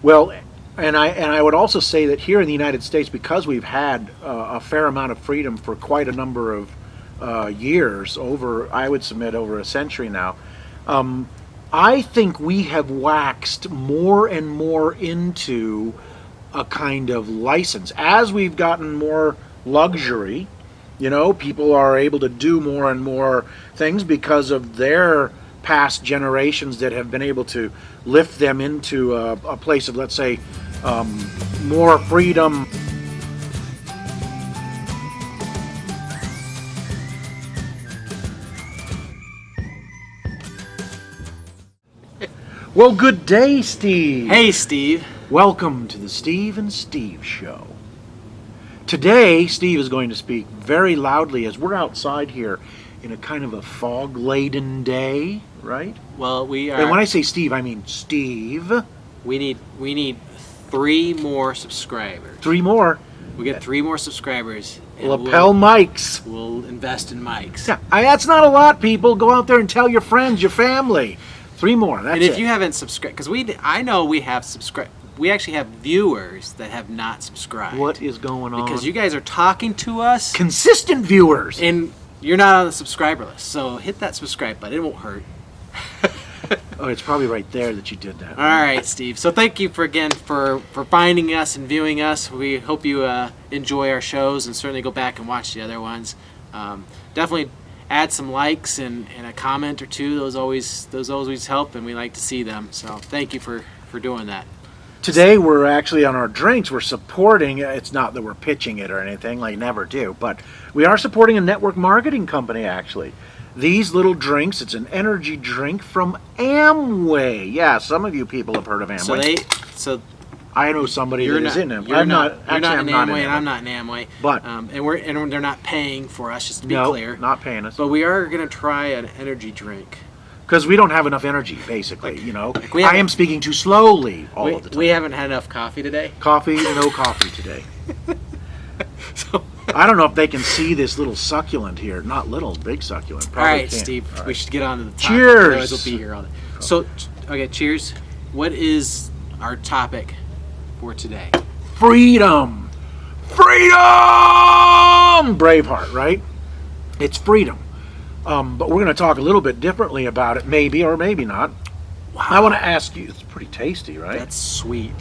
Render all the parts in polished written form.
Well, and I would also say that here in the United States, because we've had a fair amount of freedom for quite a number of years, I would submit over a century now. I think we have waxed more and more into a kind of license as we've gotten more luxury. People are able to do more and more things because of their past generations that have been able to lift them into a place of, let's say, more freedom. Well, good day, Steve. Hey, Steve. Welcome to the Steve and Steve Show. Today, Steve is going to speak very loudly as we're outside here in a kind of a fog-laden day, right? Well, we are. And when I say Steve, I mean Steve. We need 3 more subscribers. 3 more. We get 3 more subscribers. And Lapel mics. We'll invest in mics. Yeah, that's not a lot, people. Go out there and tell your friends, your family. 3 more. That's and if it. you haven't subscribed, because I know we have subscribed. We actually have viewers that have not subscribed. What is going on? Because you guys are talking to us. Consistent viewers. And you're not on the subscriber list. So hit that subscribe button. It won't hurt. Oh, it's probably right there that you did that. All right, Steve. So thank you for finding us and viewing us. We hope you enjoy our shows and certainly go back and watch the other ones. Definitely add some likes and a comment or two. Those always help, and we like to see them. So thank you for doing that. Today we're actually on our drinks. We're supporting. It's not that we're pitching it or anything. Like never do, but we are supporting a network marketing company actually. These little drinks, it's an energy drink from Amway. Yeah, some of you people have heard of Amway. I know somebody that is in Amway. You're not in Amway, and I'm not in Amway. But and they're not paying for us, just to be clear. No, not paying us. But we are going to try an energy drink. Because we don't have enough energy, basically. I am speaking too slowly all of the time. We haven't had enough coffee today. No coffee today. I don't know if they can see this little succulent here. Not little, big succulent. Probably all right, can't. Steve. All right. We should get on to the topic. Cheers. Otherwise we'll be here all day. So, okay, cheers. What is our topic for today? Freedom. Braveheart, right? It's freedom. But we're going to talk a little bit differently about it, maybe or maybe not. Wow. I want to ask you, it's pretty tasty, right? That's sweet.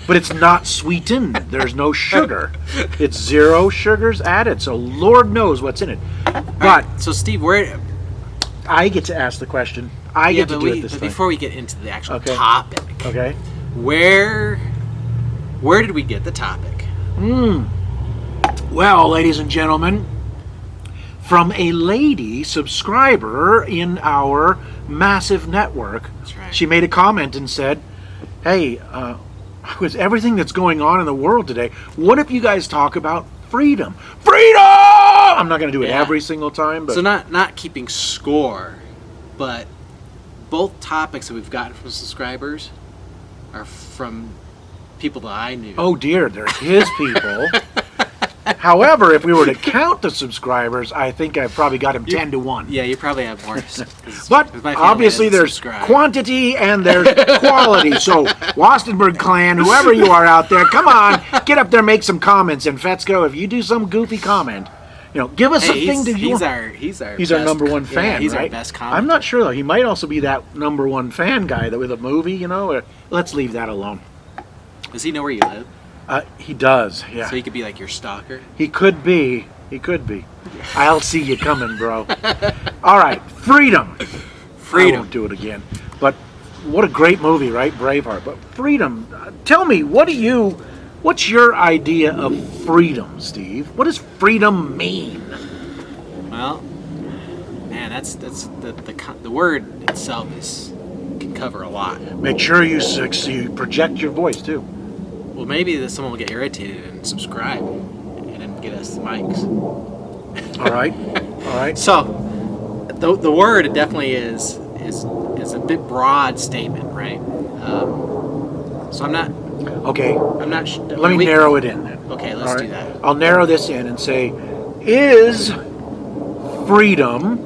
But it's not sweetened. There's no sugar. It's 0 sugars added, so Lord knows what's in it. But right, so Steve, where I get to ask the question. I get to do it this But thing. before we get into the actual topic, okay, where did we get the topic? Well, ladies and gentlemen, from a lady subscriber in our massive network. That's right. She made a comment and said, hey, with everything that's going on in the world today, what if you guys talk about freedom? Freedom! I'm not going to do it every single time. But so not keeping score, but both topics that we've gotten from subscribers are from people that I knew. Oh dear, they're his people. However, if we were to count the subscribers, I think I've probably got him 10 to 1. Yeah, you probably have more. But obviously there's quantity and there's quality. So, Wostenberg clan, whoever you are out there, come on, get up there, make some comments. And Fetzko, if you do some goofy comment, give us something to do. He's our number one fan, he's right? our best commenter. I'm not sure, though. He might also be that number one fan guy that with a movie, let's leave that alone. Does he know where you live? He does, yeah. So he could be like your stalker? He could be. I'll see you coming, bro. All right, freedom. I won't do it again. But what a great movie, right? Braveheart. But freedom. Tell me, what's your idea of freedom, Steve? What does freedom mean? Well, man, that's the word itself can cover a lot. Make sure you project your voice too. Well, maybe someone will get irritated and subscribe, and then get us the mics. All right. So, the word definitely is a bit broad statement, right? So I'm not. Okay. I'm not. Let me narrow it in then. Okay, let's do that. I'll narrow this in and say, is freedom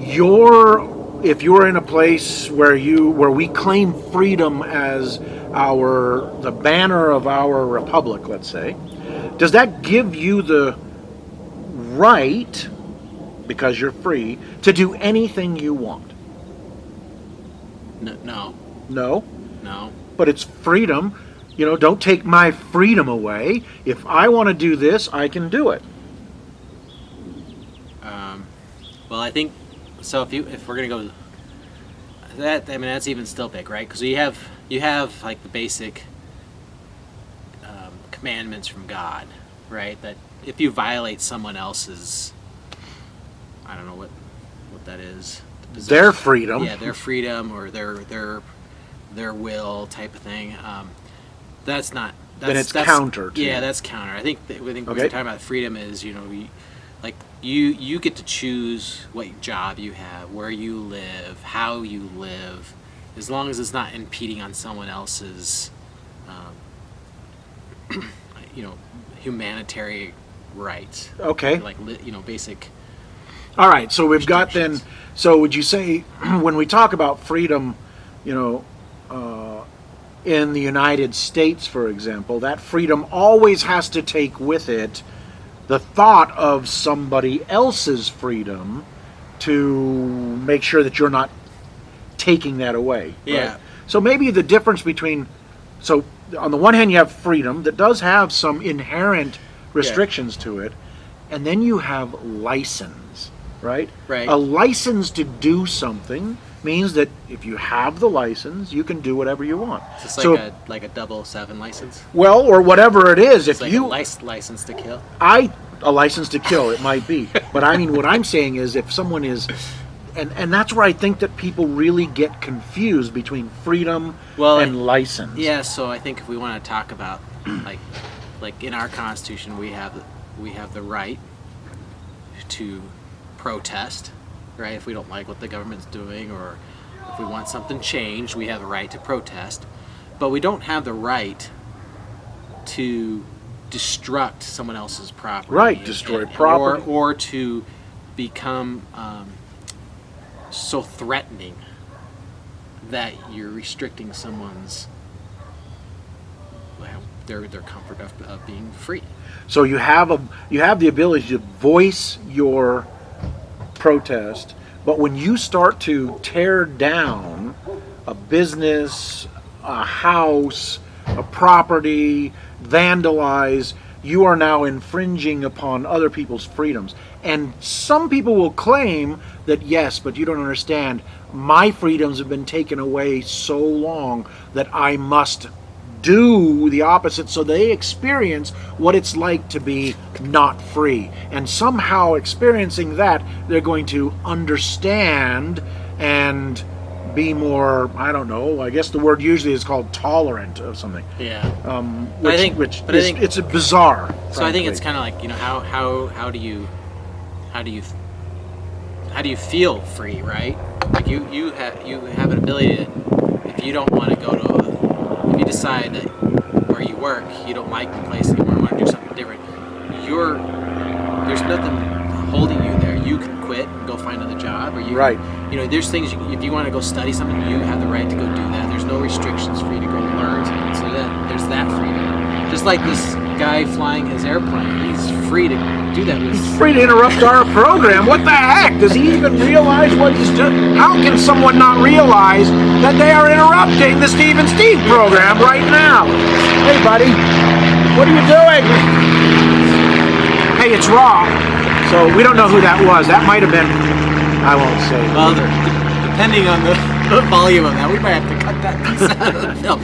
your if you're in a place where we claim freedom as the banner of our republic, let's say, does that give you the right, because you're free, to do anything you want? No. No. No. But it's freedom. Don't take my freedom away. If I want to do this, I can do it. Well, I think so. If we're gonna go that, I mean, that's even still big, right? Because you have like the basic commandments from God, right? That if you violate someone else's, I don't know what that is. Their freedom. Yeah, their freedom or their will type of thing. That's not. That's counter to. Yeah, that's counter. I think Okay. when we're talking about freedom is, you get to choose what job you have, where you live, how you live, as long as it's not impeding on someone else's, humanitarian rights. Okay. Like basic. All right. So we've got then. restrictions. So would you say when we talk about freedom, in the United States, for example, that freedom always has to take with it the thought of somebody else's freedom to make sure that you're not taking that away. Yeah. Right? So maybe the difference between, so on the one hand you have freedom that does have some inherent restrictions to it, and then you have license, right? Right. A license to do something means that if you have the license, you can do whatever you want. It's So, like a 007 license. well, or whatever it is. It's If like you, a license to kill. a license to kill, it might be. But I mean, what I'm saying is if someone is, and that's where I think that people really get confused between freedom and license. Yeah, so I think if we want to talk about like in our Constitution, we have the right to protest, right? If we don't like what the government's doing, or if we want something changed, we have the right to protest. But we don't have the right to destruct someone else's property. Right, destroy property. Or to become so threatening that you're restricting someone's their comfort of being free. So you have the ability to voice your protest, but when you start to tear down a business, a house, a property, vandalize, you are now infringing upon other people's freedoms. And some people will claim that, yes, but you don't understand, my freedoms have been taken away so long that I must do the opposite, so they experience what it's like to be not free. And somehow experiencing that, they're going to understand and be more, I don't know, I guess the word usually is called tolerant of something. Yeah. Which it's a bizarre. So I frankly. think it's kind of like, how do you feel free, right? Like you have an ability to, if you don't want to go to if you decide that where you work, you don't like the place anymore, you want to do something different, there's nothing holding you there. You can quit and go find another job, or Right. There's things, if you want to go study something, you have the right to go do that. There's no restrictions for you to go learn something. So there's that freedom. Just like this guy flying his airplane, he's free to do that. He's free to interrupt our program. What the heck? Does he even realize what he's doing? How can someone not realize that they are interrupting the Steve and Steve program right now? Hey, buddy, what are you doing? Hey, it's Raw. So we don't know who that was. That might have been, I won't say. Well, depending on the volume of that, we might have to cut that piece out of the film.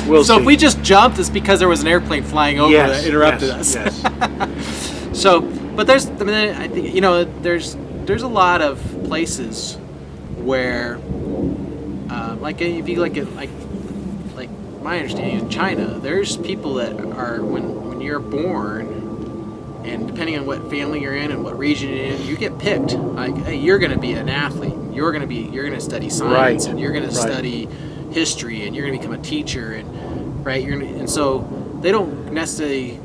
We'll so see. if we just jumped, it's because there was an airplane flying over that interrupted us. Yes. So, but I think there's a lot of places where, like if you look at like my understanding in China, there's people that are when you're born, and depending on what family you're in and what region you're in, you get picked. Like, hey, you're going to be an athlete. You're going to study science, Right. and you're going to Right. study history, and you're going to become a teacher, and right. So they don't necessarily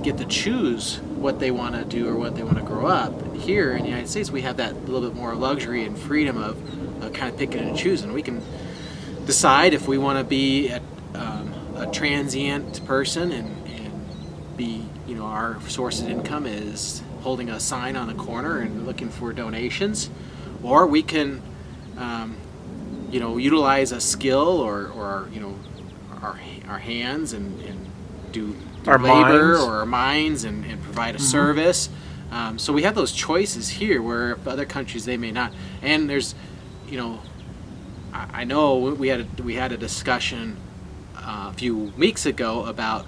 get to choose what they want to do or what they want to grow up. Here in the United States, we have that little bit more luxury and freedom of kind of picking and choosing. We can decide if we want to be a transient person and be, our source of income is holding a sign on the corner and looking for donations, or we can, utilize a skill or our hands and do Our labor minds. or our minds and provide a service. So we have those choices here where other countries they may not. And there's, I know we had a discussion a few weeks ago about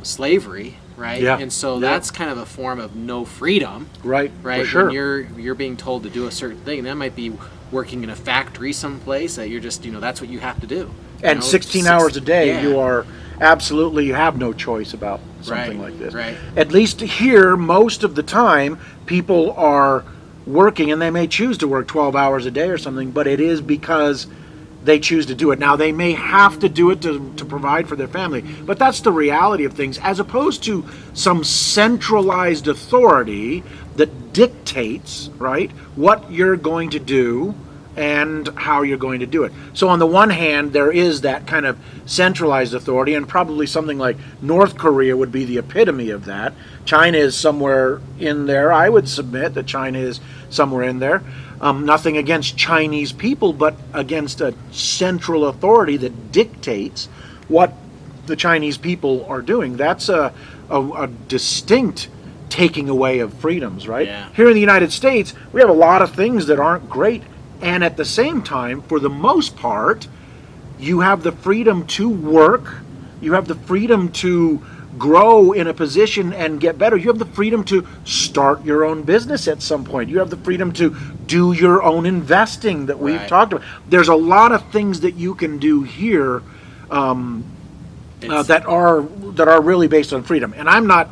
slavery, right? Yeah. And so Yeah. that's kind of a form of no freedom, Right. right? For sure. When you're being told to do a certain thing, that might be working in a factory someplace that you're just that's what you have to do. And 16 hours a day, yeah. you have no choice about something Right, like this. right. At least here, most of the time, people are working, and they may choose to work 12 hours a day or something, but it is because they choose to do it. Now, they may have to do it to provide for their family, but that's the reality of things, as opposed to some centralized authority that dictates, right, what you're going to do and how you're going to do it. So on the one hand, there is that kind of centralized authority, and probably something like North Korea would be the epitome of that. China is somewhere in there. I would submit that China is somewhere in there. Nothing against Chinese people, but against a central authority that dictates what the Chinese people are doing. That's a distinct taking away of freedoms, right? Yeah. Here in the United States, we have a lot of things that aren't great. And at the same time, for the most part, you have the freedom to work. You have the freedom to grow in a position and get better. You have the freedom to start your own business at some point. You have the freedom to do your own investing that we've Right. talked about. There's a lot of things that you can do here that are really based on freedom. And I'm not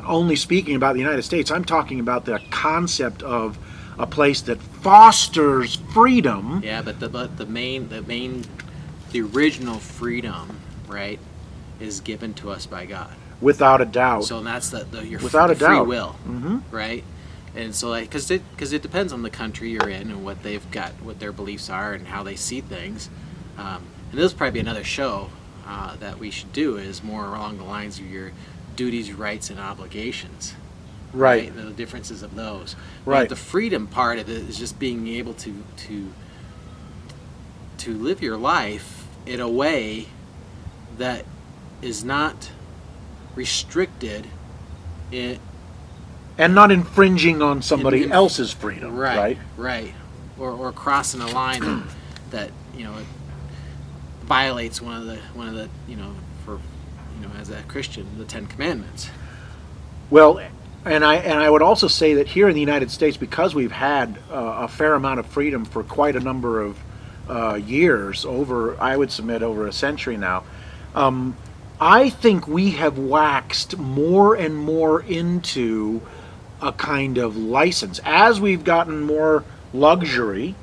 only speaking about the United States. I'm talking about the concept of a place that fosters freedom. Yeah, but the original freedom, right, is given to us by God. Without a doubt. So that's your Without a free doubt. will, Mhm. right? And so because it depends on the country you're in and what they've got, what their beliefs are, and how they see things. And this will probably be another show that we should do, is more along the lines of your duties, rights, and obligations. Right. The differences of those. Right. But the freedom part of it is just being able to live your life in a way that is not restricted in And not infringing on somebody In- else's freedom. Right. right, or crossing a line that violates one of the for as a Christian, the Ten Commandments. Well, and I would also say that here in the United States, because we've had a fair amount of freedom for quite a number of years, I would submit over a century now, I think we have waxed more and more into a kind of license. As we've gotten more luxury,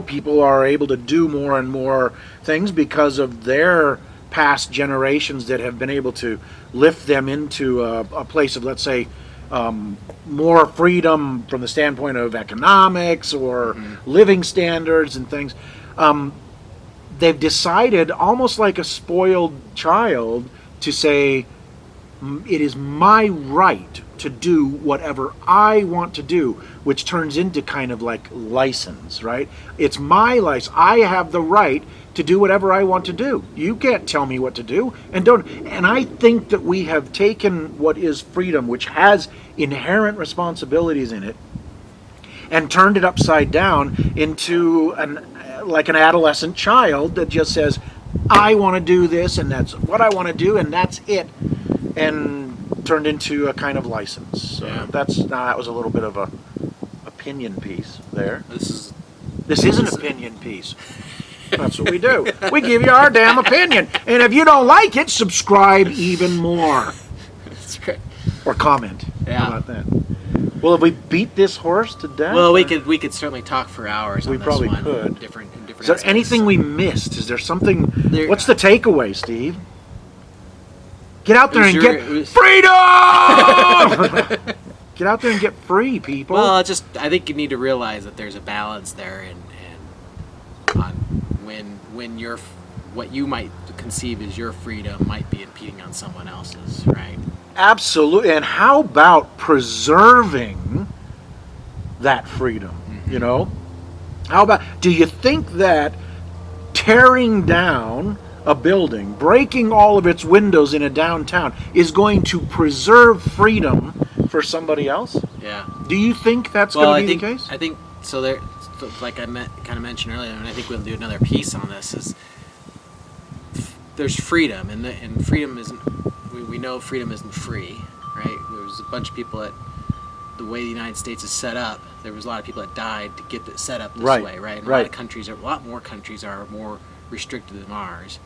people are able to do more and more things because of their past generations that have been able to lift them into a place of, let's say, more freedom from the standpoint of economics or living standards and things. They've decided, almost like a spoiled child, to say, it is my right to do whatever I want to do, which turns into kind of like license, right? It's my license. I have the right to do whatever I want to do. You can't tell me what to do, and don't. And I think that we have taken what is freedom, which has inherent responsibilities in it, and turned it upside down into an adolescent child that just says, I want to do this, and that's what I want to do, and that's it, and turned into a kind of license. Yeah. That was a little bit of a opinion piece there. This This is an opinion piece. That's what we do. We give you our damn opinion, and if you don't like it, subscribe even more That's great. or comment. Yeah. How about that? Well, if we beat this horse to death, Well, we could certainly talk for hours. We on this probably one, could. Different Is there aspects. anything we missed? Is there something? There- What's the takeaway, Steve? Get out there It and was get your- it was- freedom! Get out there and get free, people. Well, I think you need to realize that there's a balance there, and on when your what you might conceive as your freedom might be impeding on someone else's, right? Absolutely. And how about preserving that freedom? You know, how about? Do you think that tearing down a building, breaking all of its windows in a downtown, is going to preserve freedom for somebody else? Yeah. Do you think that's Well, going to be the case? I think so. There, like I kind of mentioned earlier, and I think we'll do another piece on this. Is there's freedom, and freedom isn't. We know freedom isn't free, right? There's a bunch of people that the way the United States is set up. There was a lot of people that died to get it set up this Right, way, right? And right. a lot more countries are more restricted than ours.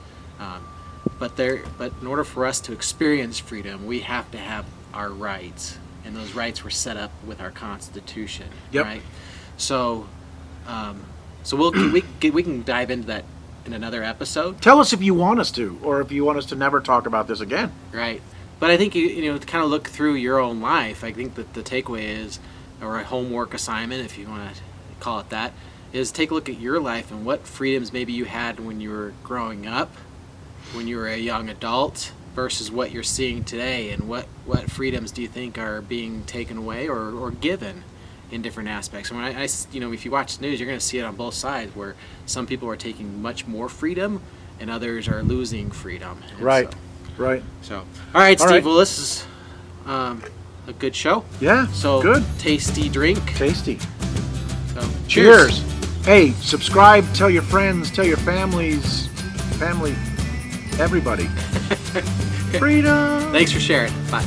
But in order for us to experience freedom, we have to have our rights, and those rights were set up with our Constitution, Yep. right? So, we can dive into that in another episode, Tell us if you want us to, or if you want us to never talk about this again. right? But I think you to kind of look through your own life. I think that the takeaway is, or a homework assignment, if you want to call it that, is take a look at your life and what freedoms maybe you had when you were growing up, when you were a young adult, versus what you're seeing today, and what freedoms do you think are being taken away or given in different aspects. And when I if you watch the news, you're going to see it on both sides, where some people are taking much more freedom and others are losing freedom. And Right. Right. So, all right, All Steve. right. Well, this is a good show. Yeah. So good. tasty drink. Tasty. So Cheers. Hey, subscribe, tell your friends, tell your family, everybody. Freedom. Thanks for sharing. Bye.